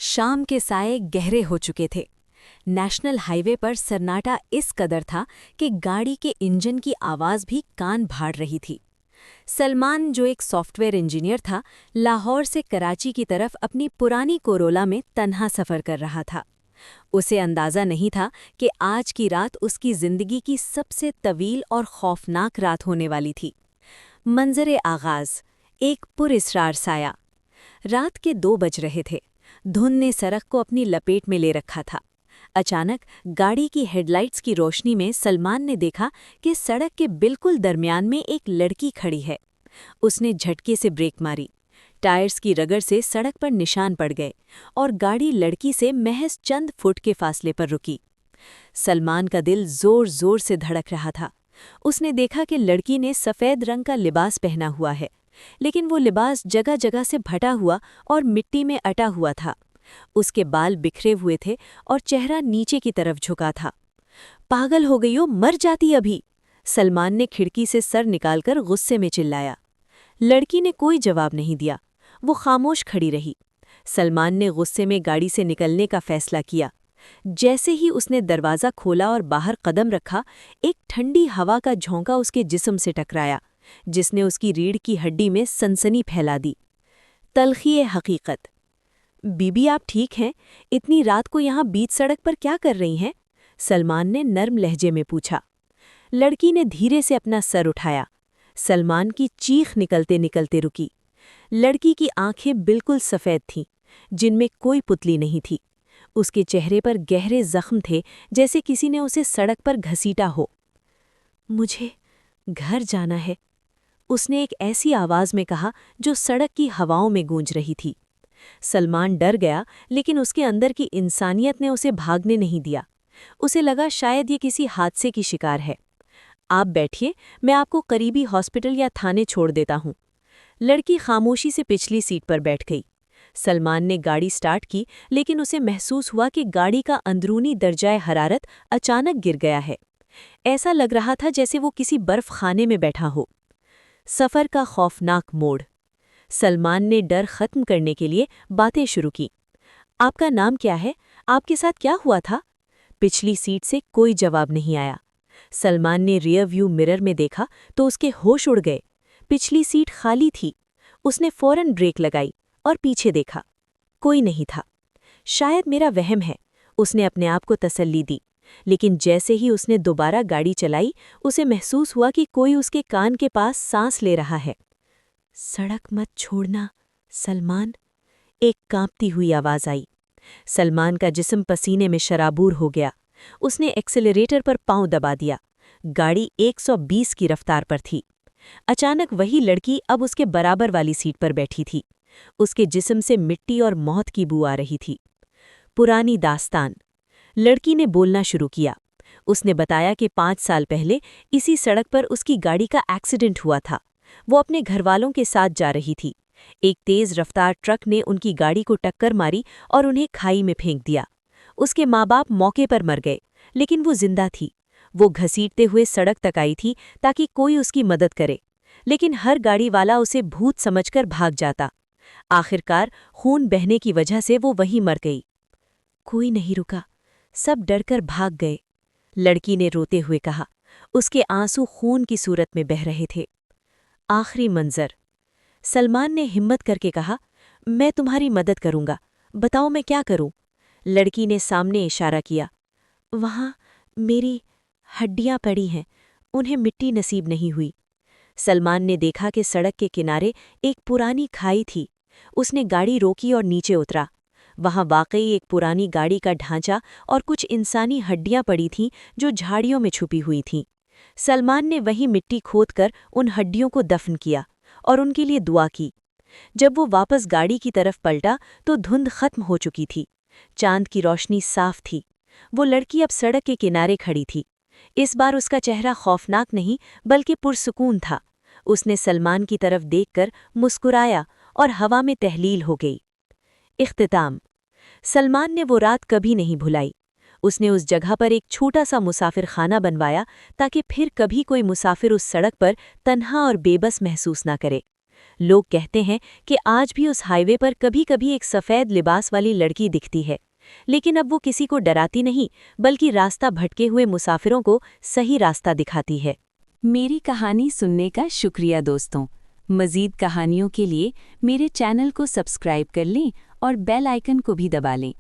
शाम के साए गहरे हो चुके थे। नेशनल हाईवे पर सन्नाटा इस कदर था कि गाड़ी के इंजन की आवाज़ भी कान भाड़ रही थी। सलमान, जो एक सॉफ्टवेयर इंजीनियर था, लाहौर से कराची की तरफ अपनी पुरानी कोरोला में तन्हा सफ़र कर रहा था। उसे अंदाज़ा नहीं था कि आज की रात उसकी ज़िंदगी की सबसे तवील और खौफनाक रात होने वाली थी। मंजर आगाज़, एक पुरस्रार साया। रात के 2 बज रहे थे। धुंध ने सड़क को अपनी लपेट में ले रखा था। अचानक गाड़ी की हेडलाइट्स की रोशनी में सलमान ने देखा कि सड़क के बिल्कुल दरमियान में एक लड़की खड़ी है। उसने झटके से ब्रेक मारी। टायर्स की रगड़ से सड़क पर निशान पड़ गए और गाड़ी लड़की से महज चंद फुट के फासले पर रुकी। सलमान का दिल जोर जोर से धड़क रहा था। उसने देखा कि लड़की ने सफ़ेद रंग का लिबास पहना हुआ है, लेकिन वो लिबास जगह जगह से फटा हुआ और मिट्टी में अटा हुआ था। उसके बाल बिखरे हुए थे और चेहरा नीचे की तरफ झुका था। पागल हो गई हो, मर जाती अभी, सलमान ने खिड़की से सर निकालकर गुस्से में चिल्लाया। लड़की ने कोई जवाब नहीं दिया। वो खामोश खड़ी रही। सलमान ने गुस्से में गाड़ी से निकलने का फैसला किया। जैसे ही उसने दरवाज़ा खोला और बाहर कदम रखा, एक ठंडी हवा का झोंका उसके जिस्म से टकराया, जिसने उसकी रीढ़ की हड्डी में सनसनी फैला दी। तल्खी हकीकत। बीबी, आप ठीक हैं? इतनी रात को यहाँ बीच सड़क पर क्या कर रही हैं? सलमान ने नर्म लहजे में पूछा। लड़की ने धीरे से अपना सर उठाया। सलमान की चीख निकलते निकलते रुकी। लड़की की आंखें बिल्कुल सफ़ेद थीं, जिनमें कोई पुतली नहीं थी। उसके चेहरे पर गहरे जख्म थे, जैसे किसी ने उसे सड़क पर घसीटा हो। मुझे घर जाना है, उसने एक ऐसी आवाज़ में कहा जो सड़क की हवाओं में गूंज रही थी। सलमान डर गया, लेकिन उसके अंदर की इंसानियत ने उसे भागने नहीं दिया। उसे लगा शायद ये किसी हादसे की शिकार है। आप बैठिए, मैं आपको करीबी हॉस्पिटल या थाने छोड़ देता हूँ। लड़की खामोशी से पिछली सीट पर बैठ गई। सलमान ने गाड़ी स्टार्ट की, लेकिन उसे महसूस हुआ कि गाड़ी का अंदरूनी दर्जाए हरारत अचानक गिर गया है। ऐसा लग रहा था जैसे वो किसी बर्फ खाने में बैठा हो। सफ़र का खौफनाक मोड़। सलमान ने डर खत्म करने के लिए बातें शुरू की। आपका नाम क्या है? आपके साथ क्या हुआ था? पिछली सीट से कोई जवाब नहीं आया। सलमान ने रियर व्यू मिरर में देखा तो उसके होश उड़ गए। पिछली सीट खाली थी। उसने फौरन ब्रेक लगाई और पीछे देखा। कोई नहीं था। शायद मेरा वहम है, उसने अपने आप को तसल्ली दी। लेकिन जैसे ही उसने दोबारा गाड़ी चलाई, उसे महसूस हुआ कि कोई उसके कान के पास सांस ले रहा है। सड़क मत छोड़ना सलमान, एक कांपती हुई आवाज़ आई। सलमान का जिस्म पसीने में शराबूर हो गया। उसने एक्सेलरेटर पर पांव दबा दिया। गाड़ी 120 की रफ्तार पर थी। अचानक वही लड़की अब उसके बराबर वाली सीट पर बैठी थी। उसके जिस्म से मिट्टी और मौत की बू आ रही थी। पुरानी दास्तान। लड़की ने बोलना शुरू किया। उसने बताया कि 5 साल पहले इसी सड़क पर उसकी गाड़ी का एक्सीडेंट हुआ था। वो अपने घरवालों के साथ जा रही थी। एक तेज़ रफ्तार ट्रक ने उनकी गाड़ी को टक्कर मारी और उन्हें खाई में फेंक दिया। उसके माँ बाप मौके पर मर गए, लेकिन वो जिंदा थी। वो घसीटते हुए सड़क तक आई थी ताकि कोई उसकी मदद करे, लेकिन हर गाड़ी वाला उसे भूत समझकर भाग जाता। आखिरकार खून बहने की वजह से वो वहीं मर गई। कोई नहीं रुका, सब डरकर भाग गए, लड़की ने रोते हुए कहा। उसके आंसू खून की सूरत में बह रहे थे। आखिरी मंजर। सलमान ने हिम्मत करके कहा, मैं तुम्हारी मदद करूंगा, बताओ मैं क्या करूं? लड़की ने सामने इशारा किया। वहां मेरी हड्डियां पड़ी हैं, उन्हें मिट्टी नसीब नहीं हुई। सलमान ने देखा कि सड़क के किनारे एक पुरानी खाई थी। उसने गाड़ी रोकी और नीचे उतरा। वहां वाकई एक पुरानी गाड़ी का ढांचा और कुछ इंसानी हड्डियां पड़ी थीं जो झाड़ियों में छुपी हुई थीं। सलमान ने वहीं मिट्टी खोदकर उन हड्डियों को दफन किया और उनके लिए दुआ की। जब वो वापस गाड़ी की तरफ पलटा तो धुंध खत्म हो चुकी थी। चांद की रोशनी साफ थी। वो लड़की अब सड़क के किनारे खड़ी थी। इस बार उसका चेहरा खौफनाक नहीं बल्कि पुरसुकून था। उसने सलमान की तरफ देखकर मुस्कुराया और हवा में तहलील हो गई। इख्तिताम। सलमान ने वो रात कभी नहीं भुलाई। उसने उस जगह पर एक छोटा सा मुसाफिर खाना बनवाया ताकि फिर कभी कोई मुसाफिर उस सड़क पर तन्हा और बेबस महसूस ना करे। لوگ کہتے ہیں کہ آج بھی اس ہائی وے پر کبھی کبھی ایک سفید لباس والی لڑکی دکھتی ہے، لیکن اب وہ کسی کو ڈراتی نہیں بلکہ راستہ بھٹکے ہوئے مسافروں کو صحیح راستہ دکھاتی ہے۔ میری کہانی سننے کا شکریہ دوستوں۔ مزید کہانیوں کے لیے میرے چینل کو سبسکرائب کر لیں اور بیل آئیکن کو بھی دبا لیں۔